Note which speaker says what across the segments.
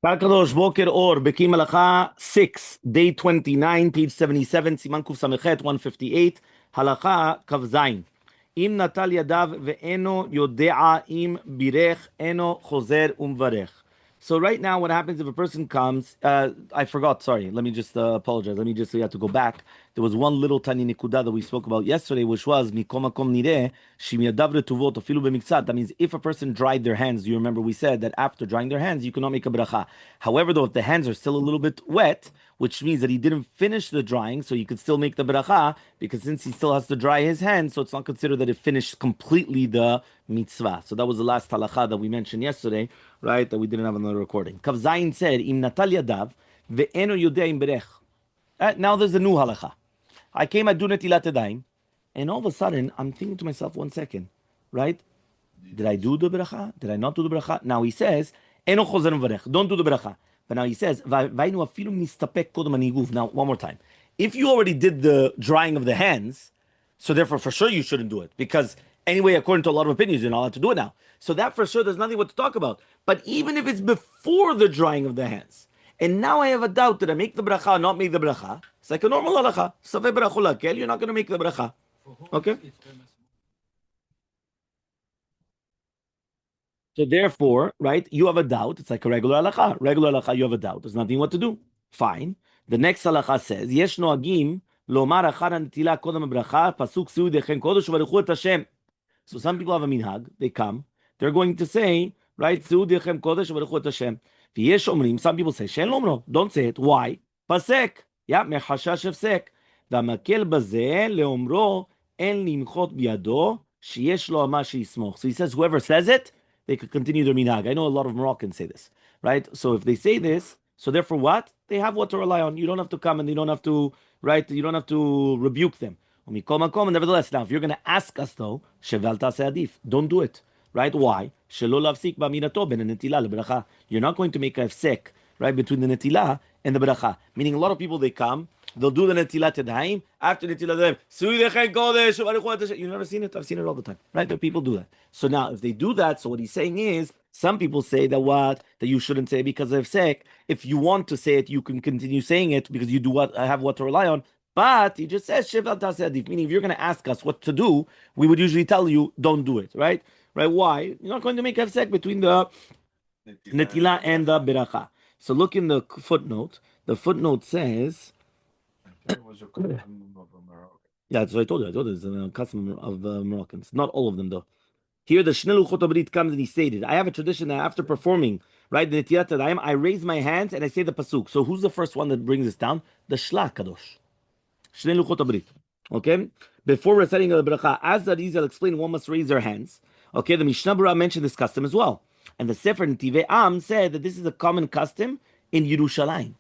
Speaker 1: Kadosh Boker Or Bekiim Halacha 6, day 29, page 77, Siman Kuf Samechet 158, Halacha Kav Zayin. Im natal yadav ve'eno yodea im birech eno chozer umvarech. So right now, what happens if a person comes? I forgot. Sorry. Let me just apologize. Let me just. We have to go back. There was one little tiny nikuda that we spoke about yesterday, which was mikom makom nireh shim yadav retuvot afilu b'miktzat. That means if a person dried their hands, you remember we said that after drying their hands, you cannot make a bracha. However, though, if the hands are still a little bit wet, which means that he didn't finish the drying, so you could still make the bracha, because since he still has to dry his hands, so it's not considered that it finished completely the mitzvah. So that was the last halacha that we mentioned yesterday, right, that we didn't have on the recording. Kav Zayin said, Im natal yadav, ve'eno yodea im berech. Now there's a new halacha. I came at do Netillat Yadayim, and all of a sudden, I'm thinking to myself, 1 second, right? Did I do the bracha? Did I not do the bracha? Now he says, eno chozer umvarech, don't do the bracha. But now he says, now one more time. If you already did the drying of the hands, so therefore for sure you shouldn't do it. Because anyway, according to a lot of opinions, you're not allowed to do it now. So that for sure, there's nothing what to talk about. But even if it's before the drying of the hands, and now I have a doubt, did I make the bracha or not make the bracha? It's like a normal halacha. You're not going to make the bracha. Okay? So therefore, right, you have a doubt. It's like a regular halacha. Regular halacha, you have a doubt. There's nothing what to do. Fine. The next halacha says, Yesh noagim lomar achar hanetila kodam bracha pasuk siu dechen kodesh uvarechu et Hashem. So some people have a minhag. They come. They're going to say, right, siu dechem kodesh uvarechu et Hashem. V'yesh omrim. Some people say, Shen lomro. Don't say it. Why? Pasek. Yeah, mechashash hefsek. V'amakel bazeh leomro en limchot biado sheyesh lo ama sheismoch. So he says, whoever says it, they could continue their minhag. I know a lot of Moroccans say this, right? So if they say this, so therefore what? They have what to rely on. You don't have to come and you don't have to, right? You don't have to rebuke them. Nevertheless, now if you're going to ask us though, don't do it, right? Why? You're not going to make a hefsek, right, between the netilah and the bracha. Meaning a lot of people, they come, they'll do the Netillat Yadayim. After Netillat Yadayim, you've never seen it? I've seen it all the time. Right? The people do that. So now, if they do that, so what he's saying is, some people say that what? That you shouldn't say because of sek. If you want to say it, you can continue saying it because you do what have what to rely on. But he just says, meaning if you're going to ask us what to do, we would usually tell you, don't do it. Right? Right? Why? You're not going to make a sek between the Netilah and the Beracha. So look in the footnote. The footnote says,
Speaker 2: it was a custom of Morocco.
Speaker 1: yeah, that's what I told you. I told you it's a custom of Moroccans. Not all of them, though. Here, the Shnei Luchot Abrit comes and he stated, I have a tradition that after performing, right, the Netillat Yadayim, I raise my hands and I say the pasuk. So who's the first one that brings this down? The Shlach Kadosh. Shnei Luchot Abrit. Okay? Before reciting the bracha, as that I'll explain, one must raise their hands. Okay, the Mishnah Berurah mentioned this custom as well. And the Sefer Netivei Am said that this is a common custom in Yerushalayim.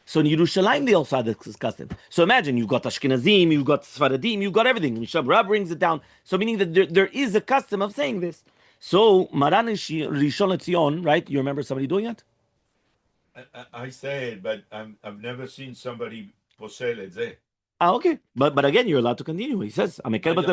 Speaker 1: So in Yerushalayim, they also had this custom. So imagine, you've got Ashkenazim, you've got Sfaradim, you've got everything. Mishnah Berurah brings it down. So meaning that there is a custom of saying this. So Maran Rishon LeZion, right? You remember somebody doing it?
Speaker 2: I say it, but I've never seen somebody posel et zeh.
Speaker 1: Okay. But again, you're allowed to continue. He says, right?
Speaker 2: I would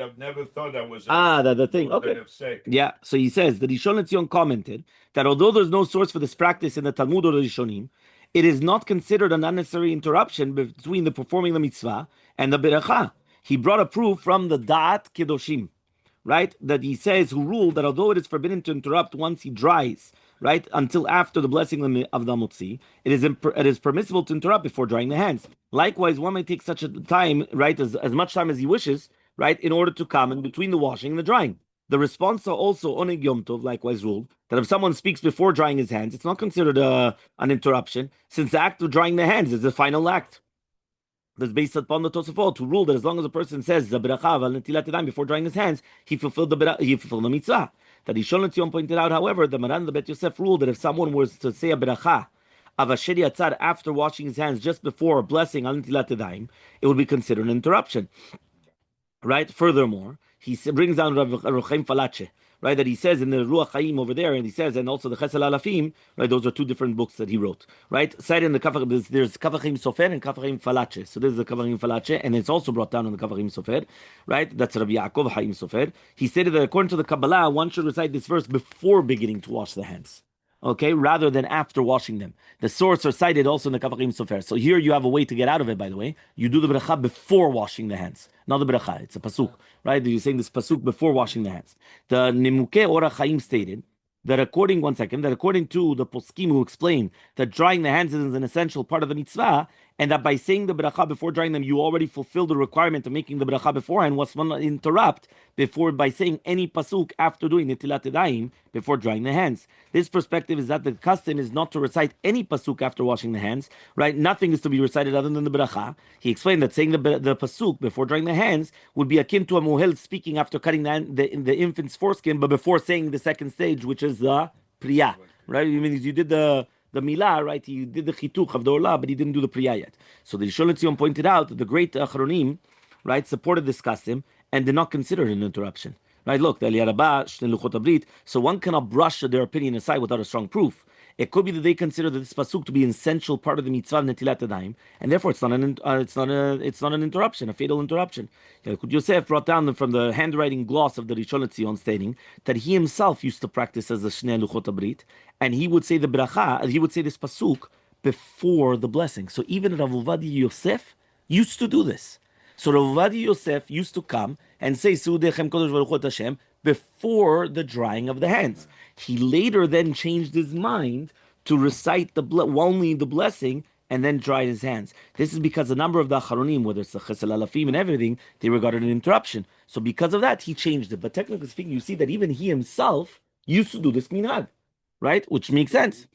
Speaker 2: have never thought that was
Speaker 1: the thing. Okay. Yeah. So he says that Rishon LeZion commented that although there's no source for this practice in the Talmud or the Rishonim, it is not considered an unnecessary interruption between the performing the mitzvah and the beracha. He brought a proof from the Da'at Kedoshim, right? That he says, who ruled that although it is forbidden to interrupt once he dries, right, until after the blessing of the motzi, it is permissible to interrupt before drying the hands. Likewise, one may take such a time, right, as much time as he wishes, right, in order to come in between the washing and the drying. The response also Oneg Yom Tov likewise ruled that if someone speaks before drying his hands, it's not considered an interruption, since the act of drying the hands is the final act. That's based upon the Tosafot, to rule that as long as a person says the beracha al Netilat Yadayim before drying his hands, he fulfilled the mitzvah. That Rishon LeZion pointed out, however, the Maran the Bet Yosef ruled that if someone was to say a beracha of Asher Yatzar after washing his hands just before blessing al Netilat Yadayim, it would be considered an interruption. Right? Furthermore, he brings down Rav Chaim Falache, right? That he says in the Ruach Chaim over there, and he says, and also the Chesed Alafim, right? Those are two different books that he wrote, right? Cited in the there's Kav Chaim Sofer and Kav Chaim Falache. So this is the Kav Chaim Falache, and it's also brought down in the Kav Chaim Sofer, right? That's Rabbi Yaakov Chaim Sofer. He stated that according to the Kabbalah, one should recite this verse before beginning to wash the hands. okay, rather than after washing them. The source are cited also in the Kavachim Sofer. So here you have a way to get out of it, by the way. You do the bracha before washing the hands. Not the bracha, it's a pasuk, right? You're saying this pasuk before washing the hands. The Nimuke Ora Chaim stated that according to the poskim who explain that drying the hands is an essential part of the mitzvah, and that by saying the bracha before drying them, you already fulfill the requirement of making the bracha beforehand, was one interrupt before by saying any pasuk after doing Netillat Yadayim before drying the hands. This perspective is that the custom is not to recite any pasuk after washing the hands, right? Nothing is to be recited other than the bracha. He explained that saying the pasuk before drying the hands would be akin to a mohel speaking after cutting the infant's foreskin, but before saying the second stage, which is the priya, right? You mean you did the milah, right? He did the chituch of the olah, but he didn't do the priya yet. So the Rishon LeZion pointed out that the great achronim, right, supported this custom and did not consider it an interruption. Right, look, the Aliyah Rabbah, Shnei Luchot Abrit, so one cannot brush their opinion aside without a strong proof. It could be that they consider that this pasuk to be an essential part of the mitzvah of Netillat Yadayim, and therefore it's not an interruption, a fatal interruption. Yalkut Yosef brought down from the handwriting gloss of the Rishon LeZion stating that he himself used to practice as a Shnei Luchot Abrit, and he would say the bracha, he would say this pasuk before the blessing. So even Rav Ovadia Yosef used to do this. So Rav Ovadia Yosef used to come and say Seudechem Kodesh Baruch Hu Hashem before the drying of the hands. He later then changed his mind to recite only the blessing and then dry his hands. This is because a number of the Acharonim, whether it's the Chesel Alafim and everything, they regarded an interruption. So because of that, he changed it. But technically speaking, you see that even he himself used to do this minhag, right? Which makes sense.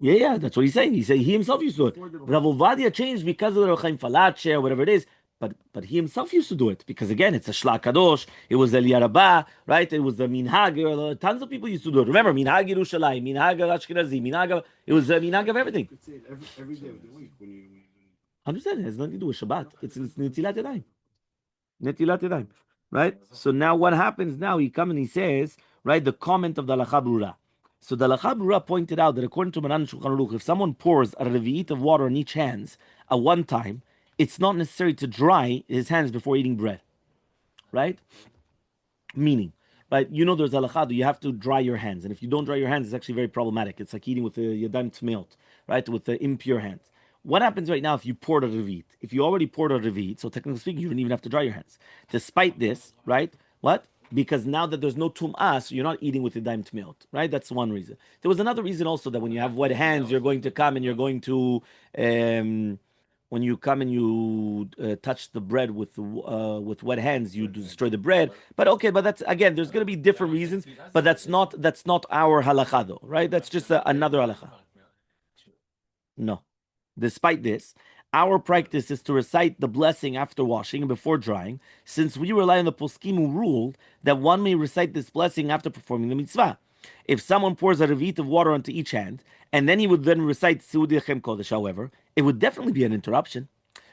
Speaker 1: Yeah, that's what he's saying. He said he himself used to do it. Rav Ovadia changed because of the Rechaim Falache or whatever it is. But he himself used to do it because again, it's a Shla Kadosh. It was the Aliyah Rabbah, right? It was the Minhag. Tons of people used to do it. Remember, Minhag Yerushalayim, Minhag Ashkenazi, Minhag. It was the Minhag of everything.
Speaker 3: You could say it every day of the week when you.
Speaker 1: Understand? It has nothing to do with Shabbat. It's Netilat Yadayim. Netilat Yadayim. Right? So now what happens now? He comes and he says, right, the comment of the Halacha Brura. So the Halacha Brura pointed out that according to Maran Shulchan Aruch, if someone pours a revi'it of water on each hands at one time, it's not necessary to dry his hands before eating bread. Right? Meaning, right? You know there's halakha, you have to dry your hands. And if you don't dry your hands, it's actually very problematic. It's like eating with the yadayim tmeot, right? With the impure hands. What happens right now if you poured a revit? If you already poured a revit, so technically speaking, you don't even have to dry your hands. Despite this, right? What? Because now that there's no tum'ah, so you're not eating with the daim tmeot, right? That's one reason. There was another reason also that when you have wet hands, you're going to come and you're going to, when you come and you touch the bread with wet hands, you destroy the bread. But okay, but that's again, there's going to be different reasons, but that's not our halakha though, right? That's just another halakha. No. Despite this, our practice is to recite the blessing after washing and before drying, since we rely on the poskim who ruled that one may recite this blessing after performing the mitzvah. If someone pours a revit of water onto each hand, and then he would then recite Seudechem Kodesh, however, it would definitely be an interruption.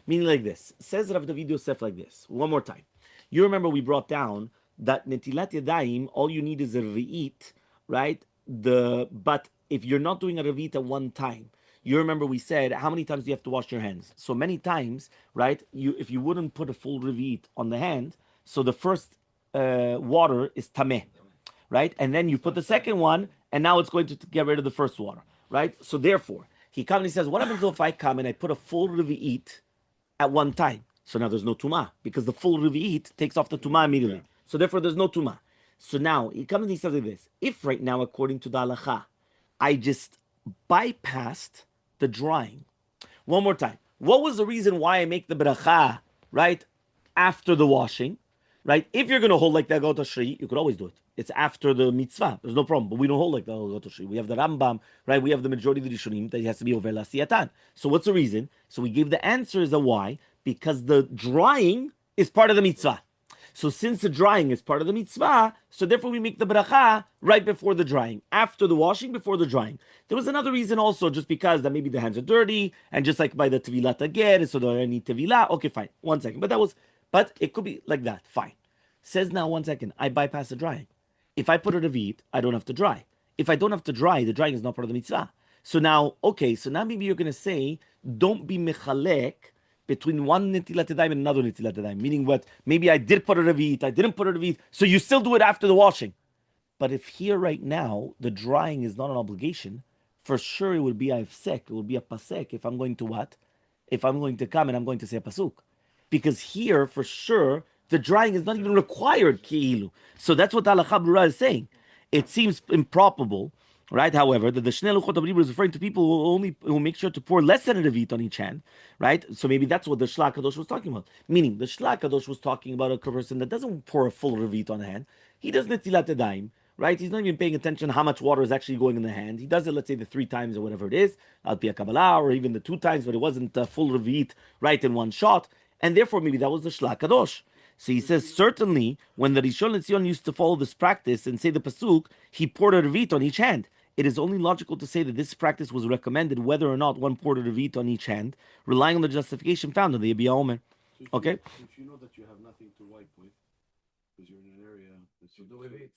Speaker 1: Meaning like this. Says Rav David Yosef like this. One more time. You remember we brought down that Netilat Yadayim, all you need is a revit, right? But if you're not doing a revit at one time, you remember we said, how many times do you have to wash your hands? So many times, right? If you wouldn't put a full revit on the hand, so the first water is tameh, right? And then you put the second one, and now it's going to get rid of the first water, right? So therefore, he comes and he says, what happens if I come and I put a full revit at one time? So now there's no tumah, because the full revit takes off the tumah immediately. So therefore, there's no tumah. So now, he comes and he says like this, if right now, according to the halacha, I just bypassed the drying. One more time. What was the reason why I make the bracha, right, after the washing, right? If you're going to hold like the Agot Shri, you could always do it. It's after the mitzvah. There's no problem. But we don't hold like the Agot Shri. We have the Rambam, right? We have the majority of the Rishonim that it has to be over Lasiyatan. So what's the reason? So we gave the answer as a why, because the drying is part of the mitzvah. So since the drying is part of the mitzvah, so therefore we make the bracha right before the drying, after the washing, before the drying. There was another reason also, just because that maybe the hands are dirty, and just like by the tevilat again, so there any tevilah. Okay, fine. 1 second. But it could be like that. Fine. Says now 1 second, I bypass the drying. If I put a revit, I don't have to dry. If I don't have to dry, the drying is not part of the mitzvah. So now maybe you're going to say, don't be mechalek between one Netilat Yadayim and another Netilat Yadayim. Meaning what? Maybe I did put a revit, I didn't put a revit, so you still do it after the washing. But if here right now the drying is not an obligation, for sure it would be a ifsek, it would be a pasek if I'm going to what? If I'm going to come and I'm going to say a pasuk. Because here, for sure, the drying is not even required, ki'ilu. So that's what Halacha Brura is saying. It seems improbable, right? However, that the Shnei Luchot HaBribur is referring to people who make sure to pour less than a revit on each hand, right? So maybe that's what the Shlach Kadosh was talking about. Meaning, the Shlach Kadosh was talking about a person that doesn't pour a full revit on a hand. He does Netillat Yadayim, right? He's not even paying attention how much water is actually going in the hand. He does it, let's say, the 3 times or whatever it is, al pi Kabbalah, or even the 2 times, but it wasn't a full revit right in one shot. And therefore, maybe that was the Shlach Kadosh. So he says, certainly, when the Rishon LeZion used to follow this practice and say the pasuk, he poured a revit on each hand. It is only logical to say that this practice was recommended whether or not one poured a revit on each hand, relying on the justification found in the Yabia Omer. Okay?
Speaker 3: If you know that you have nothing to wipe with, because you're in an area,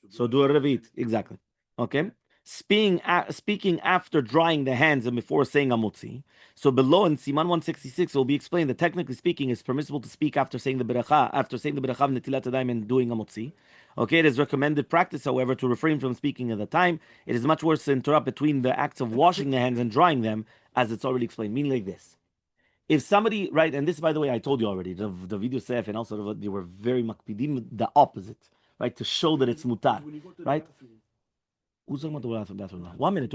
Speaker 1: so do a revit. Exactly. Okay? Speaking after drying the hands and before saying amotzi. So below in Siman 166 it will be explained that technically speaking it's permissible to speak after saying the beracha of Netillat Yadayim and doing amotzi. Okay, it is recommended practice, however, to refrain from speaking at the time. It is much worse to interrupt between the acts of washing the hands and drying them, as it's already explained. Meaning like this. If somebody, right, and this, by the way, I told you already, the video sef and also they were very makpidim, the opposite, right, to show that it's mutar, right? Who's talking about the bathroom now? 1 minute.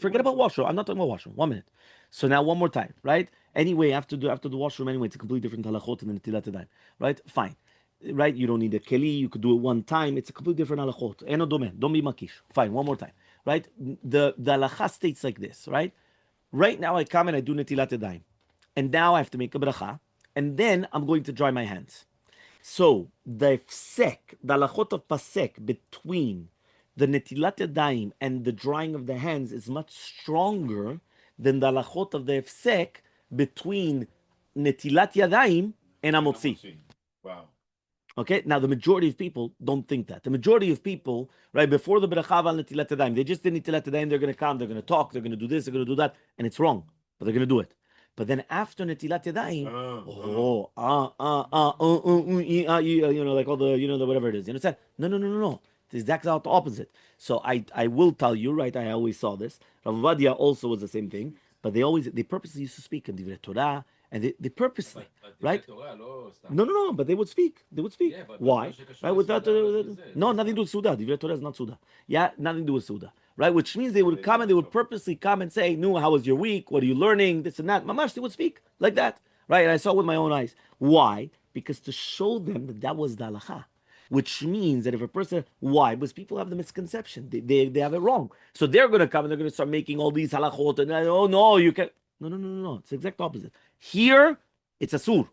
Speaker 1: Forget about washroom. I'm not talking about washroom. 1 minute. So now one more time, right? Anyway, after the washroom, anyway, it's a completely different halachot than the Netillat Yadayim, right? Fine. Right? You don't need a keli. You could do it one time. It's a completely different halachot. Eno domeh. Don't be makish. Fine. One more time. Right? The halacha states like this, right? Right now I come and I do Netillat Yadayim. And now I have to make a bracha. And then I'm going to dry my hands. So the ifsek, the halachot of pasek between the Netilat Yadayim and the drying of the hands is much stronger than the halachot of the ifsek between Netilat Yadayim and amotzi.
Speaker 2: Wow.
Speaker 1: Okay, now the majority of people don't think that. The majority of people, right, before the bracha al Netilat Yadayim, they just did Netilat Yadayim, they're going to come, they're going to talk, they're going to do this, they're going to do that, and it's wrong, but they're going to do it. But then after Netilat Yadayim, like all the, the whatever it is. You understand? No. It's exactly the opposite. So I will tell you, right? I always saw this. Rav Vadia also was the same thing. But they purposely used to speak in Divrei Torah, and they purposely, right? No. But they would speak. Yeah, why? Right? Without no, nothing to do with Suda. Divrei Torah is not Suda. Yeah, nothing to do with Suda. Right? Which means they would come and they would purposely come and say, "No, how was your week? What are you learning? This and that." Mamash, they would speak like that, right? And I saw it with my own eyes. Why? Because to show them that was the halacha. Which means that if a person, why? Because people have the misconception. They have it wrong. So they're going to come and they're going to start making all these halachot and, oh no, you can. No. It's the exact opposite. Here, it's asur,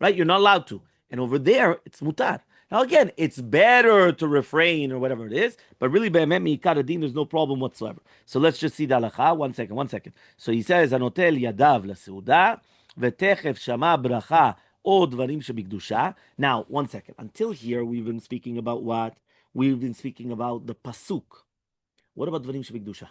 Speaker 1: right? You're not allowed to. And over there, it's mutar. Now again, it's better to refrain or whatever it is, but really, be'emet mi'ikar adin, there's no problem whatsoever. So let's just see the halacha. One second. So he says, anotel yadav la'seuda, v'techef shama bracha, o dvarim shebikdusha. Now, 1 second. Until here, we've been speaking about what? We've been speaking about the pasuk. What about dvarim shebikdusha?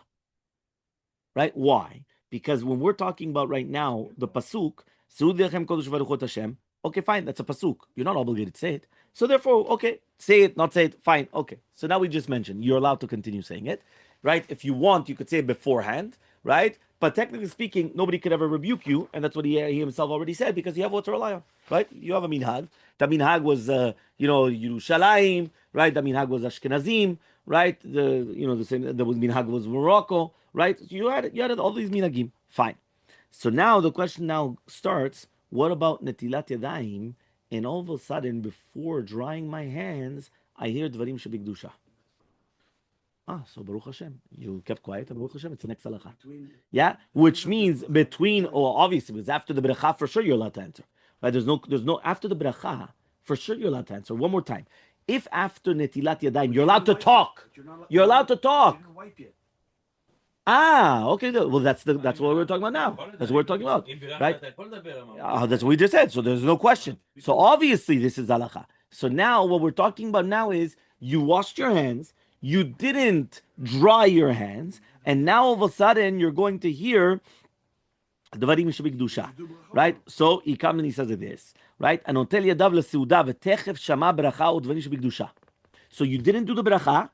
Speaker 1: Right? Why? Because when we're talking about right now, the pasuk, seudechem kodesh v'ruchot Hashem, okay, fine, that's a pasuk. You're not obligated to say it. So therefore, okay, say it, not say it, fine, okay. So now we just mentioned, you're allowed to continue saying it, right? If you want, you could say it beforehand, right? But technically speaking, nobody could ever rebuke you, and that's what he himself already said, because you have what to rely on, right? You have a minhag. The minhag was, Yerushalayim, right? The minhag was Ashkenazim, right? The same. The minhag was Morocco, right? You had all these minhagim, fine. So now the question now starts. What about Netilat Yadayim? And all of a sudden, before drying my hands, I hear Dvarim Shebikdusha. So Baruch Hashem, you kept quiet. Baruch Hashem, it's the next halacha. Yeah, which means obviously, because after the bracha, for sure you're allowed to answer. Right? There's no after the bracha, for sure you're allowed to answer. One more time, if after Netilat Yadayim, you're allowed to talk. You're allowed to talk. Okay. Well, that's what we're talking about now. That's what we're talking about, right? That's what we just said. So there's no question. So obviously this is halacha. So now what we're talking about now is you washed your hands, you didn't dry your hands, and now all of a sudden you're going to hear Dvarim Shebikdusha, right? So he comes and he says this, right? Anotel yadav leseuda v'techef shama bracha u'dvarim shebikdusha. So you didn't do the bracha,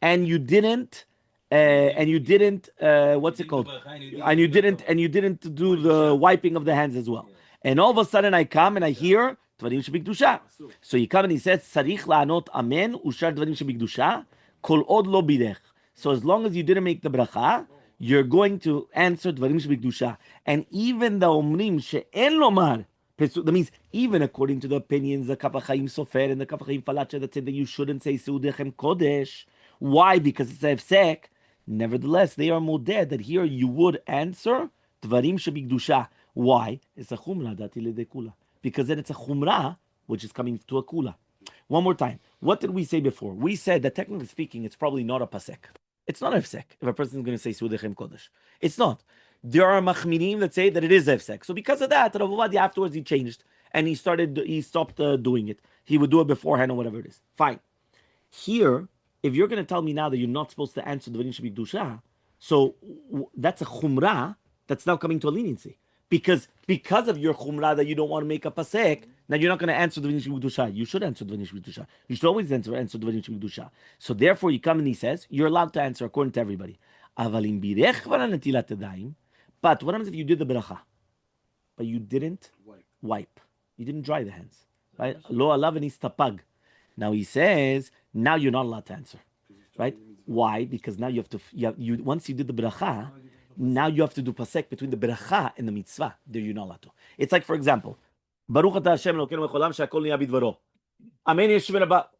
Speaker 1: and you didn't, what's it called? And you didn't do the wiping of the hands as well. And all of a sudden I come and I hear dvarim shebikdusha. So he comes and he says, Tzarich la'anot amen ushar dvarim shebikdusha kol od lo bidech. So as long as you didn't make the bracha, you're going to answer dvarim shebikdusha. And even the omrim she'en lomar, that means even according to the opinions, the Kaf HaChaim Sofer and the Kaf HaChaim Falacha that said that you shouldn't say Seudechem Kodesh. Why? Because it's a hefsek. Nevertheless, they are modeh that here you would answer Dvarim Shebikdusha. Why? It's a chumrah dati ledekula. Because then it's a chumrah which is coming to a kula. One more time. What did we say before? We said that technically speaking, it's probably not a pasek. It's not a hefsek if a person is going to say Seudechem Kodesh. It's not. There are machminim that say that it is hefsek. So because of that, Rav Ovadia afterwards he changed and he stopped doing it. He would do it beforehand or whatever it is. Fine. Here, if you're going to tell me now that you're not supposed to answer the Dvarim Shebikdusha, so that's a chumrah that's now coming to a leniency. Because of your chumrah that you don't want to make a pasek, now you're not going to answer the Dvarim Shebikdusha. You should answer the Dvarim Shebikdusha. You should always answer the Dvarim Shebikdusha. So therefore, you come and he says, you're allowed to answer according to everybody. Avalim birech v'ala Netillat Yadayim. But what happens if you did the bracha, but you didn't wipe? You didn't dry the hands, right? Lo alav v'nistapag. Now he says, now you're not allowed to answer, right? Why? Because now you have to. Once you did the bracha, now you have to do pasek between the bracha and the mitzvah. There you're not allowed to. It's like, for example, Baruch Ata Hashem Elokeinu Mecholam She'akol Niya Bidvaro. Amen Yeshvin Abba.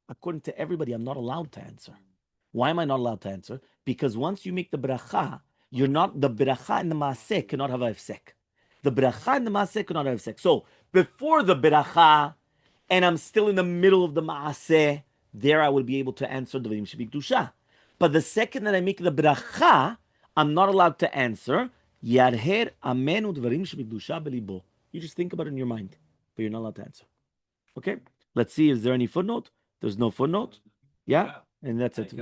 Speaker 1: According to everybody, I'm not allowed to answer. Why am I not allowed to answer? Because once you make the bracha, you're not, the bracha and the maaseh cannot have a hefsek. The bracha and the maaseh cannot have a hefsek. So before the bracha, and I'm still in the middle of the maaseh, there I will be able to answer dvarim shebikdusha. But the second that I make the bracha, I'm not allowed to answer. Yarher amenu dvarim shebikdusha belibo. You just think about it in your mind, but you're not allowed to answer. Okay? Let's see, is there any footnote? There's no footnote. Yeah? And that's it.